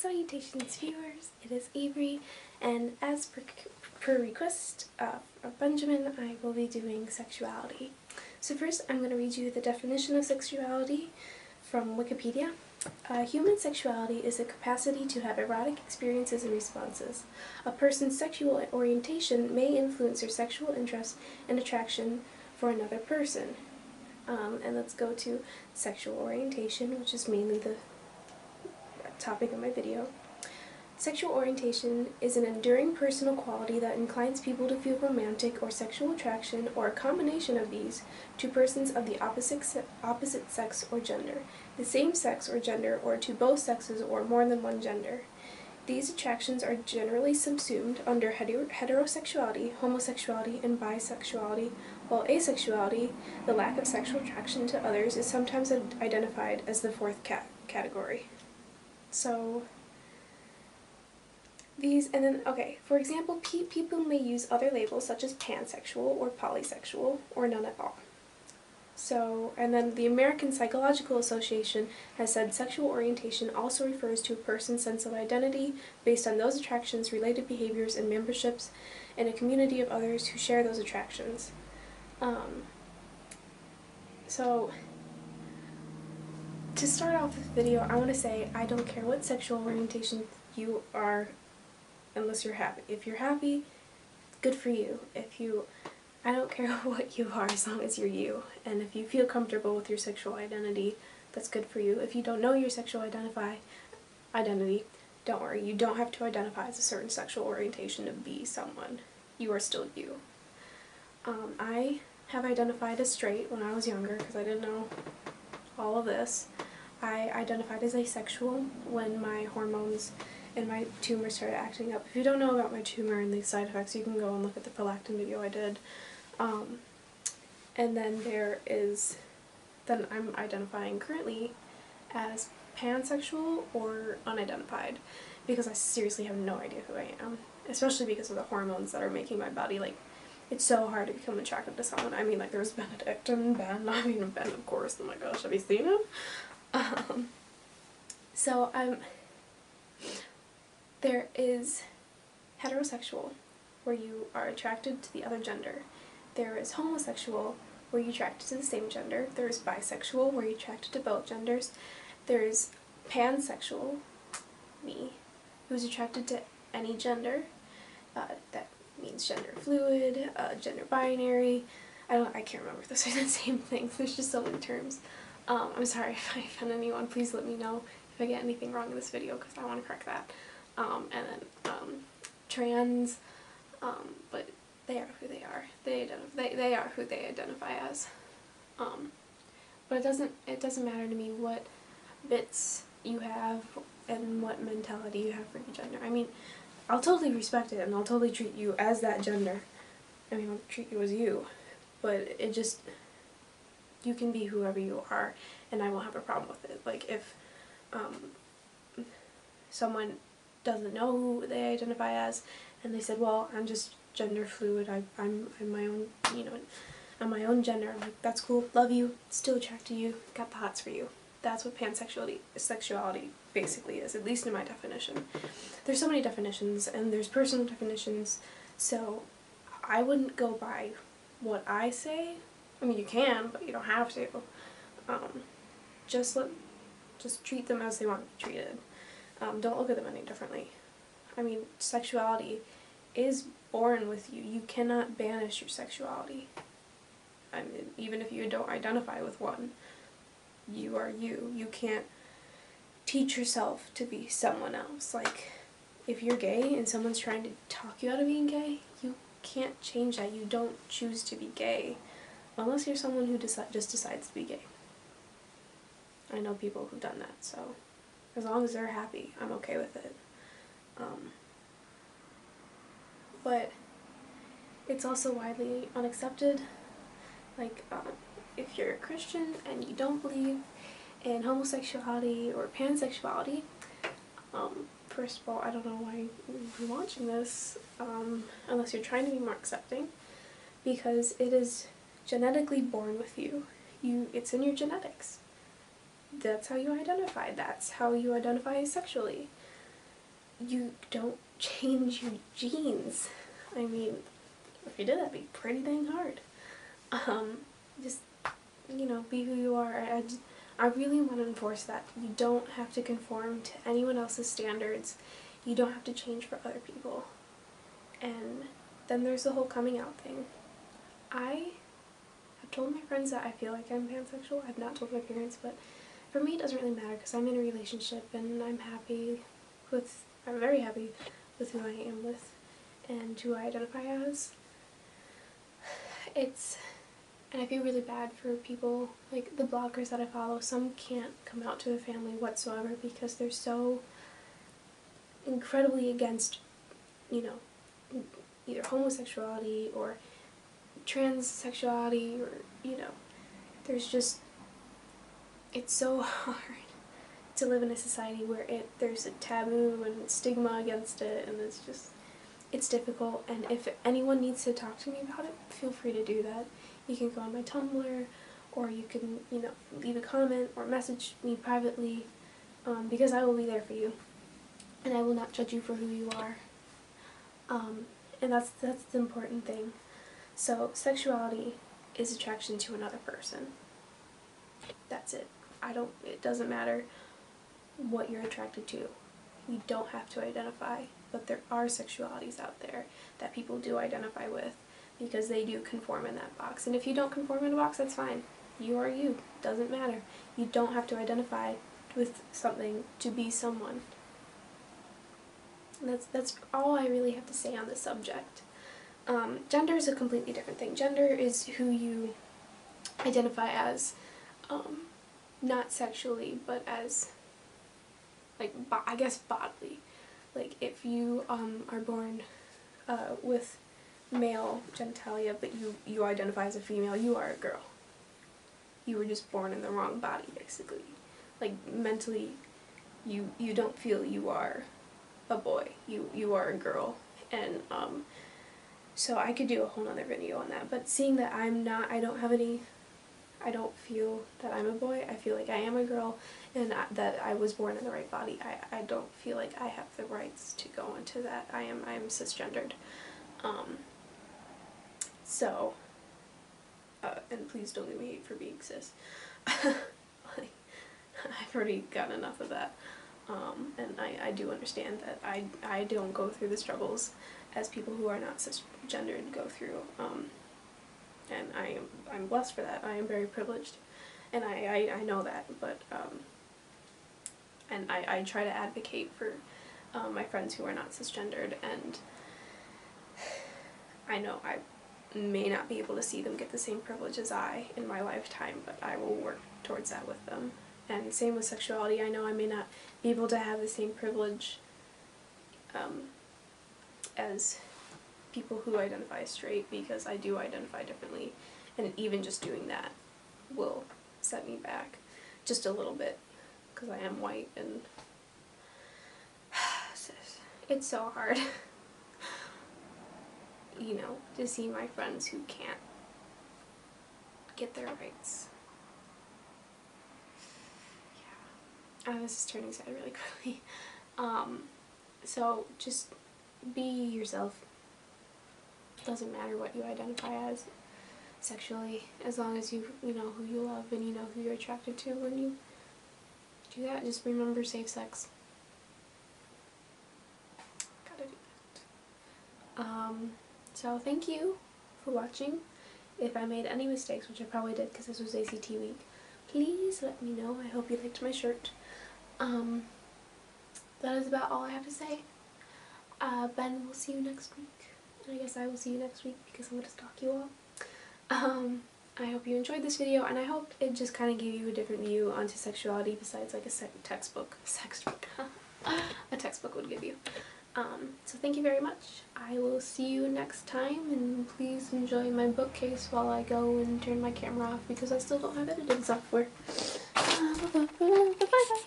Salutations viewers, it is Avery, and as per request of Benjamin, I will be doing sexuality. So first I'm going to read you the definition of sexuality from Wikipedia. Human sexuality is the capacity to have erotic experiences and responses. A person's sexual orientation may influence their sexual interest and attraction for another person. And let's go to sexual orientation, which is mainly the topic of my video. Sexual orientation is an enduring personal quality that inclines people to feel romantic or sexual attraction, or a combination of these, to persons of the opposite sex or gender, the same sex or gender, or to both sexes or more than one gender. These attractions are generally subsumed under heterosexuality, homosexuality, and bisexuality, while asexuality, the lack of sexual attraction to others, is sometimes identified as the fourth category. So, for example, people may use other labels such as pansexual or polysexual, or none at all. So, and then the American Psychological Association has said sexual orientation also refers to a person's sense of identity based on those attractions, related behaviors, and memberships in a community of others who share those attractions. To start off this video, I want to say I don't care what sexual orientation you are, unless you're happy. If you're happy, good for you. I don't care what you are as long as you're you. And if you feel comfortable with your sexual identity, that's good for you. If you don't know your sexual identity, don't worry. You don't have to identify as a certain sexual orientation to be someone. You are still you. I have identified as straight when I was younger because I didn't know all of this. I identified as asexual when my hormones and my tumor started acting up. If you don't know about my tumor and the side effects, you can go and look at the prolactin video I did. And then I'm identifying currently as pansexual or unidentified, because I seriously have no idea who I am, especially because of the hormones that are making my body, like, it's so hard to become attracted to someone. I mean, like, there's Benedict and Ben, Ben, of course, oh my gosh, have you seen him? There is heterosexual, where you are attracted to the other gender. There is homosexual, where you're attracted to the same gender. There is bisexual, where you're attracted to both genders. There is pansexual, me, who's attracted to any gender. That means gender fluid, gender binary. I can't remember if those are the same things. There's just so many terms. I'm sorry if I offend anyone. Please let me know if I get anything wrong in this video, because I want to correct that. And then trans, but they are who they are. They are who they identify as. But it doesn't matter to me what bits you have and what mentality you have for your gender. I mean, I'll totally respect it, and I'll totally treat you as that gender. I mean, I'll treat you as you, but you can be whoever you are, and I won't have a problem with it. Like, if someone doesn't know who they identify as, and they said, well, I'm just gender fluid, I'm my own, I'm my own gender, I'm like, that's cool, love you, still attracted to you, got the hots for you. That's what sexuality basically is, at least in my definition. There's so many definitions, and there's personal definitions, so I wouldn't go by what I say. I mean, you can, but you don't have to. Just treat them as they want to be treated. Don't look at them any differently. I mean, sexuality is born with you. You cannot banish your sexuality. I mean, even if you don't identify with one, you are you. You can't teach yourself to be someone else. Like, if you're gay and someone's trying to talk you out of being gay, you can't change that. You don't choose to be gay, unless you're someone who just decides to be gay. I know people who've done that, so as long as they're happy, I'm okay with it. But it's also widely unaccepted. Like, if you're a Christian and you don't believe in homosexuality or pansexuality, first of all, I don't know why you're watching this, unless you're trying to be more accepting, because it is genetically born with you. It's in your genetics. That's how you identify. That's how you identify sexually. you don't change your genes. I mean, if you did, that'd be pretty dang hard. Just, you know, be who you are. I really want to enforce that. You don't have to conform to anyone else's standards. You don't have to change for other people. And then there's the whole coming out thing. I have told my friends that I feel like I'm pansexual. I've not told my parents, but for me it doesn't really matter because I'm in a relationship and I'm very happy with who I am with and who I identify as. And I feel really bad for people, like the bloggers that I follow. Some can't come out to their family whatsoever because they're so incredibly against, you know, either homosexuality or transsexuality, or, you know, it's so hard to live in a society where there's a taboo and stigma against it, and it's difficult. And if anyone needs to talk to me about it, feel free to do that. You can go on my Tumblr, or you can, you know, leave a comment or message me privately, because I will be there for you, and I will not judge you for who you are. And that's the important thing. So sexuality is attraction to another person. That's it. It doesn't matter what you're attracted to. You don't have to identify, but there are sexualities out there that people do identify with because they do conform in that box. And if you don't conform in a box, that's fine. You are you. Doesn't matter. You don't have to identify with something to be someone. And that's all I really have to say on this subject. Gender is a completely different thing. Gender is who you identify as, not sexually, but as, like, I guess bodily. Like, if you are born with male genitalia, but you identify as a female, you are a girl. You were just born in the wrong body, basically. Like, mentally, you don't feel you are a boy. You are a girl. And so I could do a whole nother video on that. But seeing that I don't feel that I'm a boy. I feel like I am a girl, and that I was born in the right body. I don't feel like I have the rights to go into that. I am cisgendered. And please don't give me hate for being cis. Like, I've already got enough of that. And I do understand that I don't go through the struggles as people who are not cisgendered go through. And I'm blessed for that. I am very privileged, and I know that, but and I try to advocate for my friends who are not cisgendered, and I know I may not be able to see them get the same privilege as I in my lifetime, but I will work towards that with them. And same with sexuality. I know I may not be able to have the same privilege as people who identify straight, because I do identify differently, and even just doing that will set me back just a little bit because I am white, and it's so hard, you know, to see my friends who can't get their rights. Yeah, this is turning sad really quickly. So just be yourself. Doesn't matter what you identify as sexually, as long as you know who you love and you know who you're attracted to. When you do that, just remember safe sex. Gotta do that. So thank you for watching. If I made any mistakes, which I probably did because this was ACT week, please let me know. I hope you liked my shirt. That is about all I have to say. Ben will see you next week. And I guess I will see you next week because I'm going to stalk you all. I hope you enjoyed this video, and I hope it just kind of gave you a different view onto sexuality besides like a textbook. A textbook would give you. So thank you very much. I will see you next time, and please enjoy my bookcase while I go and turn my camera off because I still don't have editing software. Bye-bye.